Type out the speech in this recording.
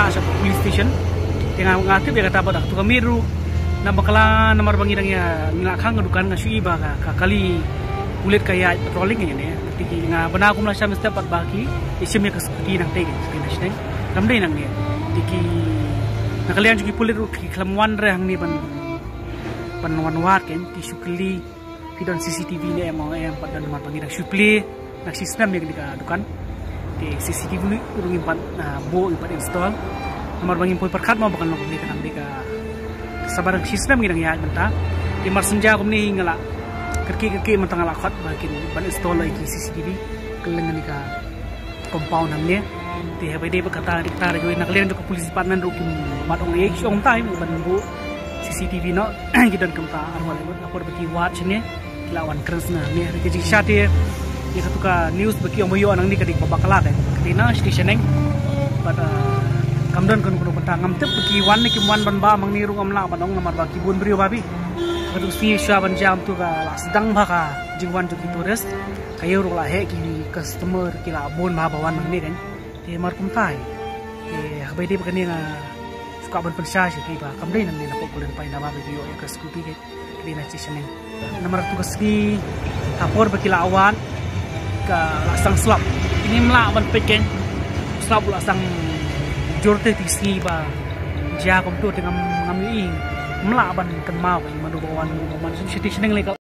la sa police station yang ngatip ya kata pada tu kami ru na bakala nomor bangirang ya ngakang dukan ngasui ba ka kali kulit kaya patrolling ya tiki nga bana ko mala siya mesti pat baki isim ya kaskuti nang tege sekina sing kamdai nang ni tiki nakalian juga kulit ru klamwan re hang ni pan wanwat ken ti sukli pidon CCTV ni emang yang pada nomor bangirang supli nak sistem yang dukan di CCTV ni urung impan bo impan install nomor bangin pun perkat mau bakal nokni kan deka sabarang sistem ngirang ya benta di marsenja kumni ngala kerki mentang ala khot bakin ban install lagi CCTV kelengan ka compound namnya di habide berkata dikta rejo naklian joko polisi department rukim matong ye syong tai ban bu CCTV no gidan kemta arwal lapor bagi watch ni lawan keresna ni keji syate ya satuka news bagi omoyo nang ni kadik babakala kan kadina stationing pada kamdan kan kuno petang ngamtep bagi wan ni kimwan ban ba mang ni rung amla banong nomor bagi bun brio babi kadu si sya ban jam tu ka sedang baka jingwan juki turis kayo ru la he ki customer ki la bon ma bawan mang ni kan te mar kum tai habai de bakani na suka ban pensya si ba kamdai nang ni na ko kulen pai na ba bagi yo ka skuti ke kadina stationing nomor tu kaski tapor bagi la awan ka lasang slap ini mla ban peken slap lasang jorte tisi ba ja kom tu dengan ngami mla ban kan mau manu bawan man siti seneng le